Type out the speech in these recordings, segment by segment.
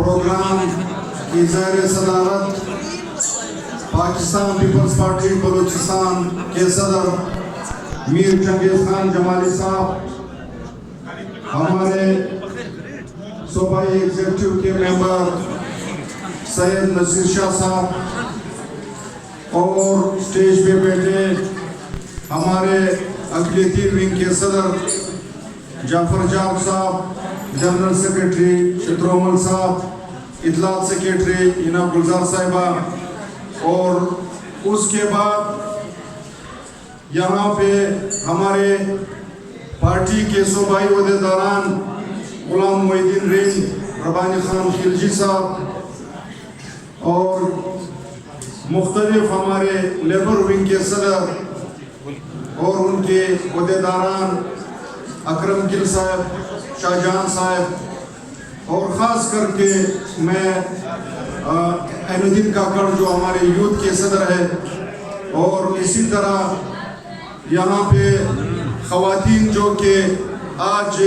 Programme की ज़ाहिर सदारत पाकिस्तान पीपल्स पार्टी बलूचिस्तान के सदर मीर चंगेज़ खान जमाली साहब, हमारे सूबाई एग्जीक्यूटिव के मेंबर सैयद नसीर शाह साहब और स्टेज पे बैठे हमारे अक़लियती विंग के सदर जाफर जाब साहब, जनरल सेक्रेटरी शत्रुमल साहब, इतलात सेक्रेटरी इनाम गुलजार साहिबा, और उसके बाद यहाँ पे हमारे पार्टी के सूबाई ओहदेदारान गुलाम मोहिद्दीन रेंज, रबानी खान खिलजी साहब और मुख्तलिफ हमारे लेबर विंग के सदर और उनके ओहदेदारान अकरम गिल साहब, शाहजहां साहब, और ख़ास करके मैं ऐनुद्दीन काकड़ जो हमारे यूथ के सदर है, और इसी तरह यहाँ पे ख़वातीन जो कि आज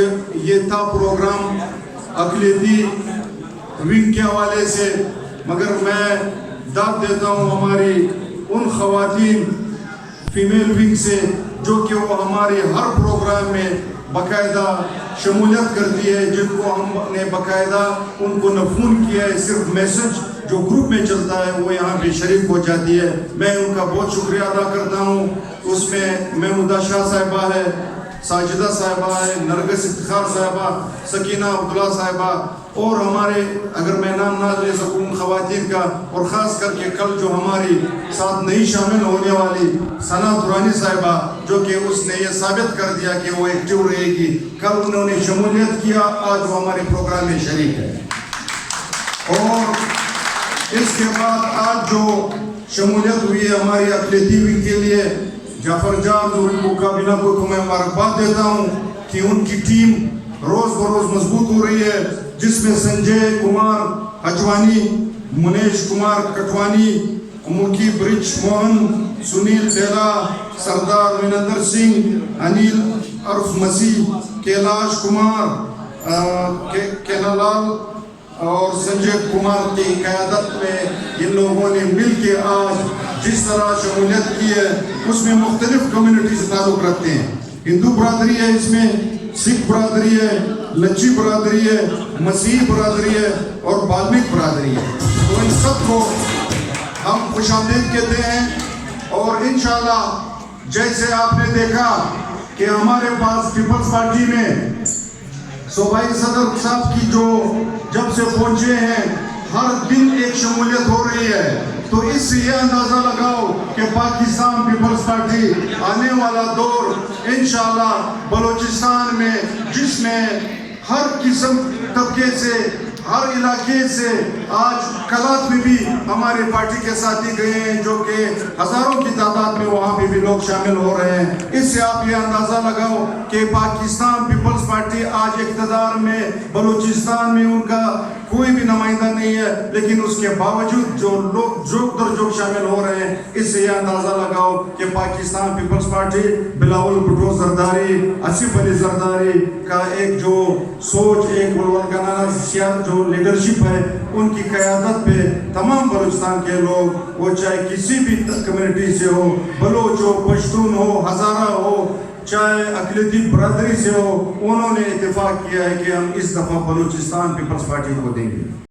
ये था प्रोग्राम अक़लियती विंग के हवाले से, मगर मैं दाद देता हूँ हमारी उन ख़वातीन फीमेल विंग से जो कि वो हमारे हर प्रोग्राम में बाकायदा शमूलियत करती है, जिनको हमने बाकायदा उनको न फ़ोन किया है, सिर्फ मैसेज जो ग्रुप में चलता है वो यहाँ पे शरीक हो जाती है। मैं उनका बहुत शुक्रिया अदा करता हूँ। उसमें महमूदा शाह साहिबा है, साजिदा साहिबा है, नरगिस इफ्तिखार साहिबा, सकीना अब्दुल्ला साहिबा, और हमारे अगर मैं नाम ना ले सकूँ ख़वातीन का, और ख़ास करके कल जो हमारी साथ नहीं शामिल होने वाली सना दुरानी साहिबा, जो कि उसने ये साबित कर दिया कि वो एक्टिव रहेगी, कल उन्होंने शमूलियत किया, आज वो हमारे प्रोग्राम में शरीक है। और इसके बाद आज जो शमूलियत हुई है हमारी अक़लियती विंग के लिए, जाफर जाब और उनको काबीना को मैं मुबारकबाद देता हूँ कि उनकी टीम रोज़ बरोज़ मजबूत हो रही है, जिसमें संजय कुमार हजवानी, मुनेश कुमार कटवानी, मुकी ब्रिज मोहन, सुनील डेला, सरदार विनेंद्र सिंह, अनिल अर्फ मसीह, कैलाश कुमार केलालाल और संजय कुमार की क़यादत में इन लोगों ने मिल के आज जिस तरह शमूलियत की है, उसमें मुख्तलिफ कम्युनिटी से ताल्लुक़ रखते हैं। हिंदू बरादरी है, इसमें सिख बरादरी है, लच्ची बरादरी है, मसीह बरादरी है और बाल्मीक बरादरी है। तो इन सबको हम खुशामदीद कहते हैं। और इंशाअल्लाह जैसे आपने देखा कि हमारे पास पीपल्स पार्टी में सूबाई सदर साहब की जो जब से पहुंचे हैं हर दिन एक शमूलियत हो रही है, तो इससे ये अंदाज़ा लगाओ कि पाकिस्तान पीपल्स पार्टी आने वाला दौर इंशाअल्लाह बलूचिस्तान में, जिसमें हर किस्म तबके से, हर इलाके से, आज कलात में भी हमारे पार्टी के साथी गए हैं, जो कि हज़ारों की तादाद में वहाँ पे भी लोग शामिल हो रहे हैं। इससे आप ये अंदाज़ा लगाओ कि पाकिस्तान पीपल्स पार्टी आज इक़्तिदार में, बलूचिस्तान में उनका कोई भी नुमाइंदा नहीं है, लेकिन उसके बावजूद जो लोग जोक दर जोक शामिल हो रहे हैं, इससे यह अंदाज़ा लगाओ कि पाकिस्तान पीपल्स पार्टी बिलावल भुट्टो जरदारी, आसिफ अली जरदारी का एक जो सोच, एक वलवलगाना सियासत जो लीडरशिप है, उनकी क़यादत पे तमाम बलूचिस्तान के लोग, वो चाहे किसी भी कम्युनिटी से हो, बलोच हो, पश्तून हो, हज़ारा हो, चाहे अक़लियती बरादरी से हो, उन्होंने इत्तेफाक किया है कि हम इस दफ़ा बलूचिस्तान पीपल्स पार्टी को देंगे।